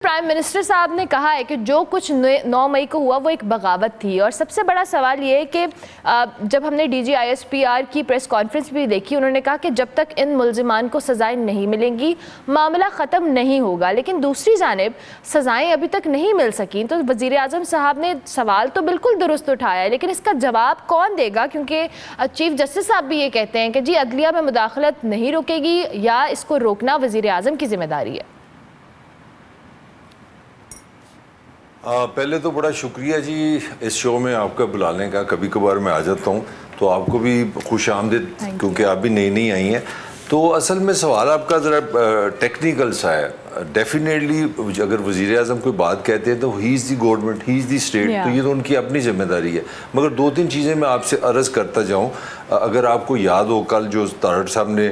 Prime minister صاحب نے کہا ہے کہ جو کچھ 9 مئی کو ہوا وہ ایک بغاوت تھی، اور سب سے بڑا سوال یہ ہے کہ جب ہم نے D G I S P R کی پریس کانفرنس بھی دیکھی، انہوں نے کہا کہ جب تک ان ملزمان کو سزائیں نہیں ملیں گی معاملہ ختم نہیں ہوگا، لیکن دوسری جانب سزائیں ابھی تک نہیں مل سکیں۔ تو وزیر اعظم صاحب نے سوال تو بالکل درست اٹھایا ہے، لیکن اس کا جواب کون دے گا؟ کیونکہ چیف جسٹس صاحب بھی یہ کہتے ہیں کہ جی عدلیہ میں مداخلت نہیں روکے گی، یا اس کو روکنا وزیر اعظم کی ذمہ داری ہے۔ پہلے تو بڑا شکریہ جی اس شو میں آپ کا بلانے کا، کبھی کبھار میں آ جاتا ہوں تو آپ کو بھی خوش آمدید، کیونکہ آپ بھی نئی نئی آئی ہیں۔ تو اصل میں سوال آپ کا ذرا ٹیکنیکل سا ہے۔ ڈیفینیٹلی اگر وزیر اعظم کوئی بات کہتے ہیں تو ہی از the government, he is the state, تو یہ تو ان کی اپنی ذمہ داری ہے۔ مگر 2-3 چیزیں میں آپ سے عرض کرتا جاؤں۔ اگر آپ کو یاد ہو کل جو تارڑ صاحب نے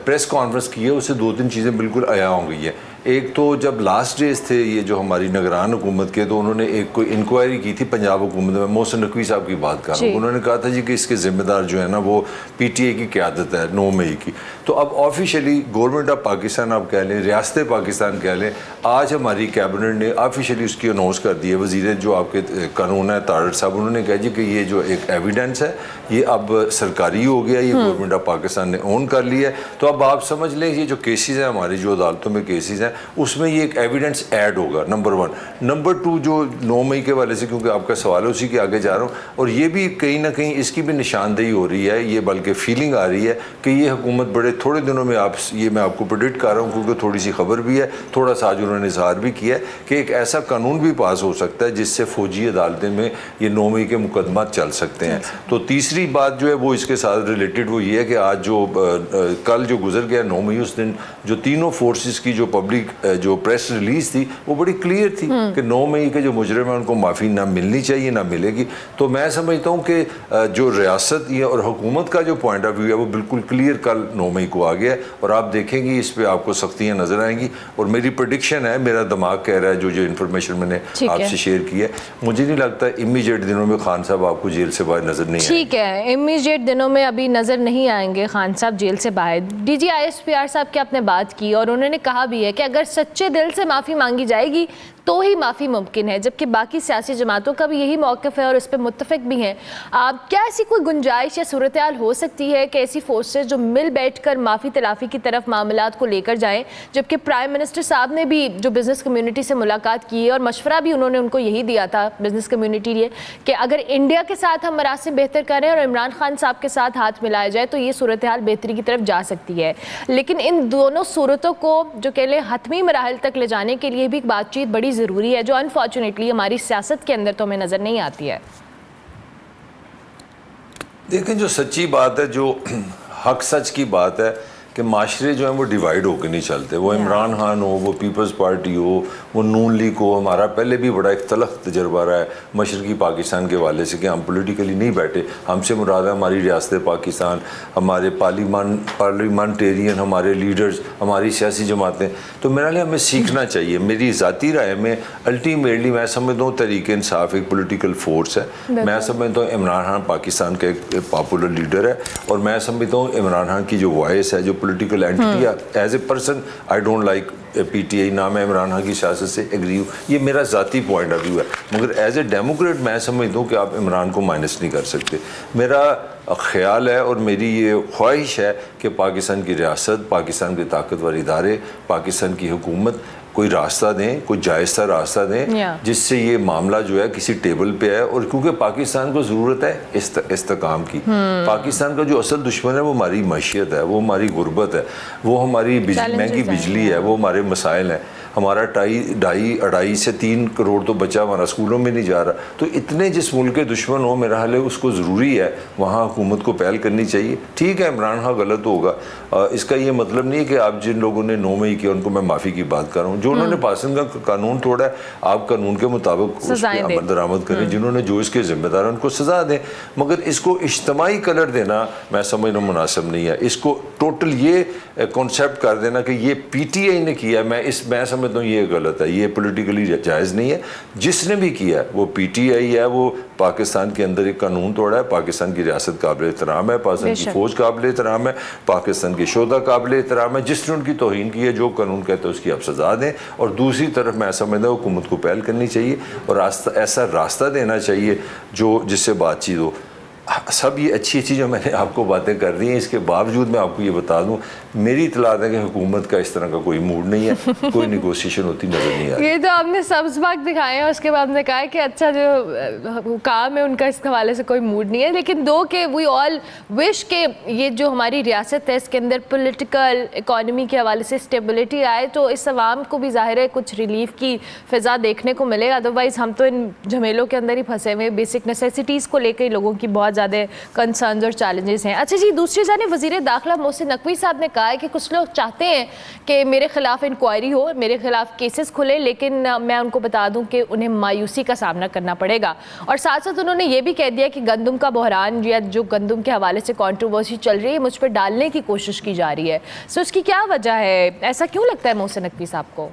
پریس کانفرنس کی ہے اس سے 2-3 چیزیں بالکل عیاں ہو گئی ہیں۔ ایک تو جب لاسٹ ڈیز تھے یہ جو ہماری نگران حکومت کے، تو انہوں نے ایک کوئی انکوائری کی تھی پنجاب حکومت میں، محسن نقوی صاحب کی بات کر رہا ہوں، انہوں نے کہا تھا جی کہ اس کے ذمہ دار جو ہے نا وہ پی ٹی اے کی قیادت ہے 9 مئی کی۔ تو اب آفیشلی گورنمنٹ آف پاکستان آپ کہہ لیں، ریاست پاکستان کہہ لیں، آج ہماری کیبنٹ نے آفیشلی اس کی اناؤنس کر دی ہے۔ وزیر جو آپ کے قانون ہے تارڑ صاحب، انہوں نے کہا جی کہ یہ جو ایک ایویڈنس ہے یہ اب سرکاری ہو گیا، یہ گورنمنٹ آف پاکستان نے اون کر لیا ہے۔ تو اب آپ سمجھ لیں یہ جو کیسز ہیں ہماری جو عدالتوں میں کیسز ہیں اس میں یہ ایک ایویڈنس ایڈ ہوگا، نمبر 1۔ نمبر 2 جو 9 مئی کے والے سے، کیونکہ آپ کا سوال ہے اسی کے آگے جا رہا ہوں، اور یہ بھی کہیں نہ کہیں اس کی بھی نشاندہی ہو رہی ہے، یہ بلکہ فیلنگ آ رہی ہے کہ یہ حکومت بڑے تھوڑے دنوں میں یہ میں آپ کو پریڈکٹ کر رہا ہوں کیونکہ تھوڑی سی خبر بھی ہے، تھوڑا سا آج انہوں نے اظہار بھی کیا ہے کہ ایک ایسا قانون بھی پاس ہو سکتا ہے جس سے فوجی عدالتیں میں یہ 9 مئی کے مقدمات چل سکتے ہیں۔ تو تیسری بات جو ہے وہ اس کے ساتھ ریلیٹڈ وہ یہ ہے کہ آج جو کل جو گزر گیا 9 مئی، اس دن جو تینوں فورسز کی جو پبلک جو پریس ریلیز تھی وہ بڑی کلیئر تھی کہ 9 مئی کے جو مجرم ہیں ان کو معافی نہ ملنی چاہیے، نہ ملے گی۔ تو میں سمجھتا ہوں کہ جو ریاست اور حکومت کا جو پوائنٹ آف ویو ہے وہ بالکل کلیئر کل 9 مئی کو آ گیا ہے، اور آپ دیکھیں گی اس پہ آپ کو سختیاں نظر آئیں گی۔ اور میری پریڈکشن ہے، میرا دماغ کہہ رہا ہے جو انفارمیشن میں نے آپ سے شیئر کی ہے، مجھے نہیں لگتا امیجیٹ دنوں میں خان صاحب آپ کو جیل سے باہر نظر نہیں آئیں گے۔ ٹھیک ہے، امیجیٹ دنوں میں ابھی نظر نہیں آئیں گے خان صاحب جیل سے باہر۔ D G I S P R صاحب کی آپ نے بات کی اور انہوں نے کہا بھی ہے کہ اگر سچے دل سے معافی مانگی جائے گی تو ہی معافی ممکن ہے، جبکہ باقی سیاسی جماعتوں کا بھی یہی موقف ہے اور اس پہ متفق بھی ہیں۔ کیا ایسی کوئی گنجائش یا صورتحال ہو سکتی ہے کہ ایسی فورسز جو مل بیٹھ کر معافی تلافی کی طرف معاملات کو لے کر جائیں، جبکہ پرائم منسٹر صاحب نے بھی جو بزنس کمیونٹی سے ملاقات کی ہے اور مشورہ بھی انہوں نے ان کو یہی دیا تھا بزنس کمیونٹی لیے کہ اگر انڈیا کے ساتھ ہم مراسم بہتر کریں اور عمران خان صاحب کے ساتھ ہاتھ ملایا جائے تو یہ صورتحال بہتری کی طرف جا سکتی ہے، لیکن ان دونوں صورتوں کو جو کہ لے حتمی مراحل تک لے جانے کے لیے بھی بات چیت بڑی ضروری ہے، جو انفارچونیٹلی ہماری سیاست کے اندر تو ہمیں نظر نہیں آتی ہے۔ دیکھیں جو سچی بات ہے، جو حق سچ کی بات ہے کہ معاشرے جو ہیں وہ ڈیوائیڈ ہو کے نہیں چلتے، وہ عمران خان ہو، وہ پیپلز پارٹی ہو، وہ نون لیگ ہو۔ ہمارا پہلے بھی بڑا ایک تلخ تجربہ رہا ہے مشرقی پاکستان کے حوالے سے کہ ہم پولیٹیکلی نہیں بیٹھے، ہم سے مراد ہے ہماری ریاست پاکستان، ہمارے پارلیمنٹیرین، ہمارے لیڈرز، ہماری سیاسی جماعتیں۔ تو میرا لیے ہمیں سیکھنا چاہیے۔ میری ذاتی رائے میں الٹیمیٹلی میں سمجھتا ہوں تحریک انصاف ایک پولیٹیکل فورس ہے، میں سمجھتا ہوں عمران خان پاکستان کا ایک پاپولر لیڈر ہے، اور میں سمجھتا ہوں عمران خان کی جو وائس ہے، جو political entity, as a person I don't like P T I, نہ میں عمران خان کی سیاست سے ایگری ہوں، یہ میرا ذاتی پوائنٹ آف ویو ہے، مگر ایز اے ڈیموکریٹ میں سمجھتا ہوں کہ آپ عمران کو مائنس نہیں کر سکتے۔ میرا خیال ہے اور میری یہ خواہش ہے کہ پاکستان کی ریاست، پاکستان کے طاقتور ادارے، پاکستان کی حکومت کوئی راستہ دیں، کوئی جائزہ راستہ دیں جس سے یہ معاملہ جو ہے کسی ٹیبل پہ ہے، اور کیونکہ پاکستان کو ضرورت ہے استحکام کی۔ پاکستان کا جو اصل دشمن ہے وہ ہماری معیشت ہے، وہ ہماری غربت ہے، وہ ہماری مہنگی بجلی ہے، وہ ہمارے مسائل ہیں۔ ہمارا 2.5 سے 3 کروڑ تو بچہ ہمارا اسکولوں میں نہیں جا رہا۔ تو اتنے جس ملک کے دشمن ہوں، میرا حال ہے اس کو ضروری ہے وہاں حکومت کو پہل کرنی چاہیے۔ ٹھیک ہے عمران خان غلط ہوگا، اس کا یہ مطلب نہیں ہے کہ آپ جن لوگوں نے 9 مئی کیا ان کو میں معافی کی بات کر رہا ہوں۔ جو انہوں نے پاسنگ کا قانون توڑا ہے، آپ قانون کے مطابق اس پہ عمل درآمد کریں، جنہوں نے جو اس کے ذمہ دار ہیں ان کو سزا دیں، مگر اس کو اجتماعی کلر دینا میں سمجھنا مناسب نہیں ہے۔ اس کو ٹوٹل یہ کانسیپٹ کر دینا کہ یہ پی ٹی آئی نے کیا ہے، میں سمجھتا ہوں یہ غلط ہے, یہ پولیٹیکلی جائز نہیں ہے. جس نے بھی کیا ہے وہ پی ٹی آئی ہے, وہ پاکستان کے اندر ایک قانون توڑا ہے. پاکستان کی ریاست قابل احترام ہے, پاکستان کی فوج قابل احترام ہے, پاکستان کے شہدا قابل احترام ہے. جس نے ان کی توہین کی ہے, جو قانون کہتا ہے اس کی آپ سزا دیں. اور دوسری طرف میں سمجھتا ہوں حکومت کو پہل کرنی چاہیے اور ایسا راستہ دینا چاہیے جس سے بات چیت ہو. سب یہ اچھی جو میں نے آپ کو باتیں کر رہی ہیں, اس کے باوجود میں آپ کو یہ بتا دوں میری اطلاع ہے کہ حکومت کا اس طرح کا کوئی موڈ نہیں ہے, کوئی نیگوسیشن ہوتی نظر نہیں آ رہی. یہ تو آپ نے سبز باغ دکھائے ہیں, اس کے بعد نے کہا کہ اچھا جو حکام ہے ان کا اس حوالے سے کوئی موڈ نہیں ہے, لیکن کہ وی آل وش کہ یہ جو ہماری ریاست ہے اس کے اندر پولیٹیکل اکانومی کے حوالے سے اسٹیبلٹی آئے تو اس عوام کو بھی ظاہر ہے کچھ ریلیف کی فضا دیکھنے کو ملے. ادروائز ہم تو ان جھمیلوں کے اندر ہی پھنسے ہوئے, بیسک نیسیسٹیز کو لے کے لوگوں کی بہت زیادہ کنسرنز اور چیلنجز ہیں. اچھا جی, دوسری جانب وزیر داخلہ محسن نقوی صاحب نے کہا ہے کہ کچھ لوگ چاہتے ہیں کہ میرے خلاف انکوائری ہو, میرے خلاف کیسز کھلے, لیکن میں ان کو بتا دوں کہ انہیں مایوسی کا سامنا کرنا پڑے گا. اور ساتھ ساتھ انہوں نے یہ بھی کہہ دیا کہ گندم کا بحران یا جو گندم کے حوالے سے کنٹروورسی چل رہی ہے مجھ پہ ڈالنے کی کوشش کی جا رہی ہے. سو اس کی کیا وجہ ہے, ایسا کیوں لگتا ہے محسن نقوی صاحب کو؟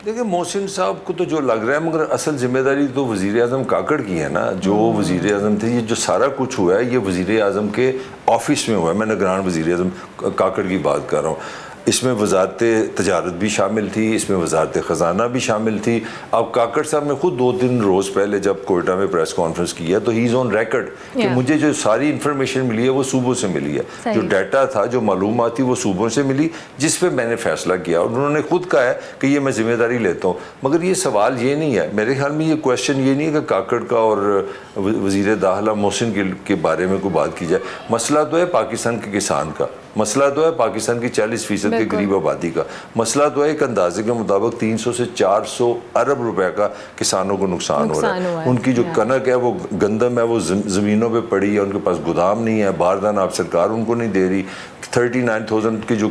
دیکھیں محسن صاحب کو تو جو لگ رہا ہے, مگر اصل ذمہ داری تو وزیر اعظم کاکڑ کی ہے نا. جو وزیر اعظم تھے, یہ جو سارا کچھ ہوا ہے یہ وزیر اعظم کے آفس میں ہوا ہے. میں نگران وزیر اعظم کاکڑ کی بات کر رہا ہوں. اس میں وزارت تجارت بھی شامل تھی, اس میں وزارت خزانہ بھی شامل تھی. اب کاکڑ صاحب نے خود 2-3 روز پہلے جب کوئٹہ میں پریس کانفرنس کیا تو ہی از آن ریکارڈ کہ مجھے جو ساری انفارمیشن ملی ہے وہ صوبوں سے ملی ہے, جو ڈیٹا تھا, جو معلومات تھی وہ صوبوں سے ملی, جس پہ میں نے فیصلہ کیا. اور انہوں نے خود کہا ہے کہ یہ میں ذمہ داری لیتا ہوں. مگر یہ سوال یہ نہیں ہے, میرے خیال میں یہ کویشچن یہ نہیں ہے کہ کاکڑ کا اور وزیر داخلہ محسن کے بارے میں کوئی بات کی جائے. مسئلہ تو ہے پاکستان کے کسان کا, مسئلہ تو ہے پاکستان کی 40% کے قریب آبادی کا, مسئلہ تو ہے ایک اندازے کے مطابق 300 سے 400 ارب روپے کا کسانوں کو نقصان ہو رہا ہے. ان کی جو کنک ہے, وہ گندم ہے, وہ زمینوں پہ پڑی ہے, ان کے پاس گودام نہیں ہے, باردان آپ سرکار ان کو نہیں دے رہی, 39,000 کی جو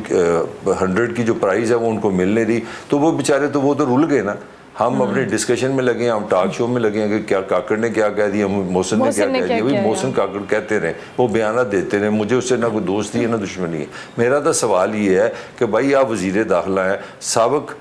100 کی جو پرائز ہے وہ ان کو مل نہیں رہی. تو وہ بیچارے تو وہ تو رول گئے نا. ہم اپنے ڈسکشن میں لگے ہیں, ہم ٹاک شو میں لگے ہیں کہ کیا کاکڑ نے کیا کہہ دیا, محسن نے کیا کہہ دیا. وہی محسن کاکڑ کہتے رہے, وہ بیانات دیتے رہے. مجھے اس سے نہ کوئی دوستی ہے نہ دشمنی ہے. میرا تو سوال یہ ہے کہ بھائی آپ وزیر داخلہ ہیں, سابق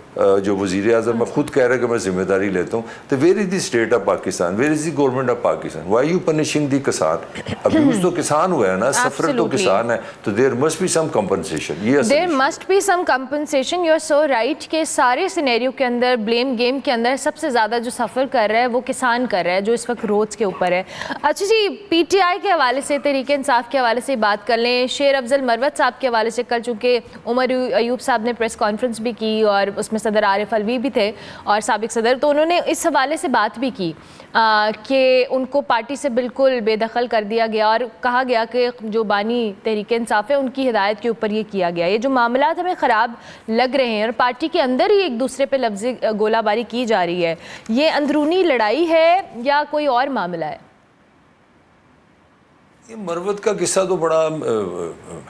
جو وزیر اعظم میں خود کہہ رہا ہے کہ میں ذمہ داری لیتا ہوں, تو where is the state of Pakistan, where is the government of Pakistan, why you punishing the kisan. Abuse تو کسان ہوا ہے نا, سفر تو کسان ہے, تو there must be some compensation. There must be some compensation. You are so right کہ سارے سینیریو کے اندر, بلیم گیم کے اندر سب سے زیادہ جو سفر کر رہا ہے وہ کسان کر رہا ہے, جو اس وقت روڈز کے اوپر ہے. اچھا جی, پی ٹی آئی کے حوالے سے, تحریک انصاف کے حوالے سے بات کر لیں. شیر افضل مروت صاحب کے حوالے سے کل چونکہ عمر ایوب صاحب نے پریس کانفرنس بھی کی اور اس میں صدر عارف الوی بھی تھے اور سابق صدر, تو انہوں نے اس حوالے سے بات بھی کی کہ ان کو پارٹی سے بالکل بے دخل کر دیا گیا اور کہا گیا کہ جو بانی تحریک انصاف ہے ان کی ہدایت کے اوپر یہ کیا گیا. یہ جو معاملات ہمیں خراب لگ رہے ہیں اور پارٹی کے اندر ہی ایک دوسرے پہ لفظی گولہ باری کی جا رہی ہے, یہ اندرونی لڑائی ہے یا کوئی اور معاملہ ہے؟ یہ مروت کا قصہ تو بڑا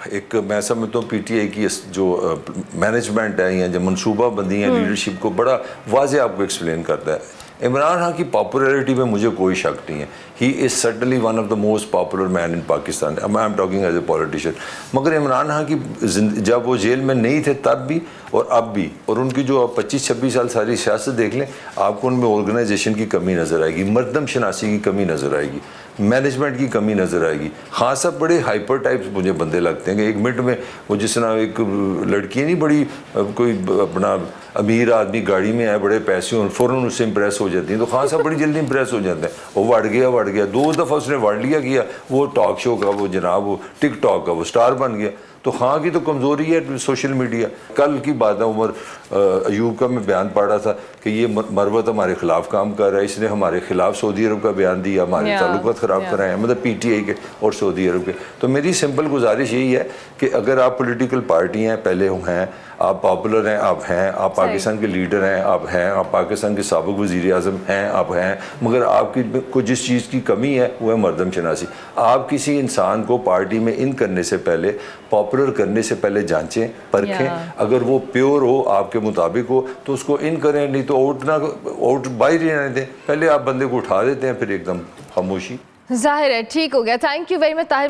ایک, میں سمجھتا ہوں پی ٹی آئی کی جو مینجمنٹ ہے یا جو منصوبہ بندی ہے لیڈرشپ کو بڑا واضح آپ کو ایکسپلین کرتا ہے. عمران خان کی پاپولیرٹی میں مجھے کوئی شک نہیں ہے. He is certainly one of the most popular man in Pakistan. I am talking as a politician. مگر عمران خان کی جب وہ جیل میں نہیں تھے تب بھی اور اب بھی, اور ان کی جو 25-26 سال ساری سیاست دیکھ لیں, آپ کو ان میں آرگنائزیشن کی کمی نظر آئے گی, مردم شناسی کی کمی نظر آئے گی, مینجمنٹ کی کمی نظر آئے گی. خان صاحب بڑے ہائپر ٹائپس مجھے بندے لگتے ہیں کہ ایک منٹ میں وہ جس طرح ایک لڑکی نہیں, بڑی کوئی اپنا امیر آدمی گاڑی میں آئے, بڑے پیسے اور فوراً اس سے امپریس ہو جاتی ہیں, تو خان صاحب بڑی جلدی امپریس ہو جاتے ہیں. وہ وڑ گیا 2 دفعہ اس نے وڑ لیا کیا, وہ ٹاک شو کا, وہ جناب وہ ٹک ٹاک کا وہ سٹار بن گیا. تو خان کی تو کمزوری ہے سوشل میڈیا. کل کی بات ہے, عمر ایوب کا میں بیان پڑھ رہا تھا کہ یہ مروت ہمارے خلاف کام کر رہا ہے, اس نے ہمارے خلاف سعودی عرب کا بیان دیا, ہمارے تعلقات خراب کرائے ہیں, مطلب پی ٹی آئی کے اور سعودی عرب کے. تو میری سمپل گزارش یہی ہے کہ اگر آپ پولیٹیکل پارٹی ہیں, پہلے ہیں, آپ پاپولر ہیں, آپ پاکستان کے لیڈر ہیں, آپ پاکستان کے سابق وزیر اعظم ہیں, آپ ہیں, مگر آپ کی کو جس چیز کی کمی ہے وہ ہے مردم شناسی. آپ کسی انسان کو پارٹی میں ان کرنے سے پہلے, پاپولر کرنے سے پہلے جانچیں, پرکھیں. اگر وہ پیور ہو, آپ کے مطابق ہو, تو اس کو ان کریں, نہیں تو آؤٹ باہر ہی رہنے دیں. پہلے آپ بندے کو اٹھا دیتے ہیں, پھر ایک دم خاموشی. ظاہر ہے, ٹھیک ہو گیا. Thank you very much Tahir.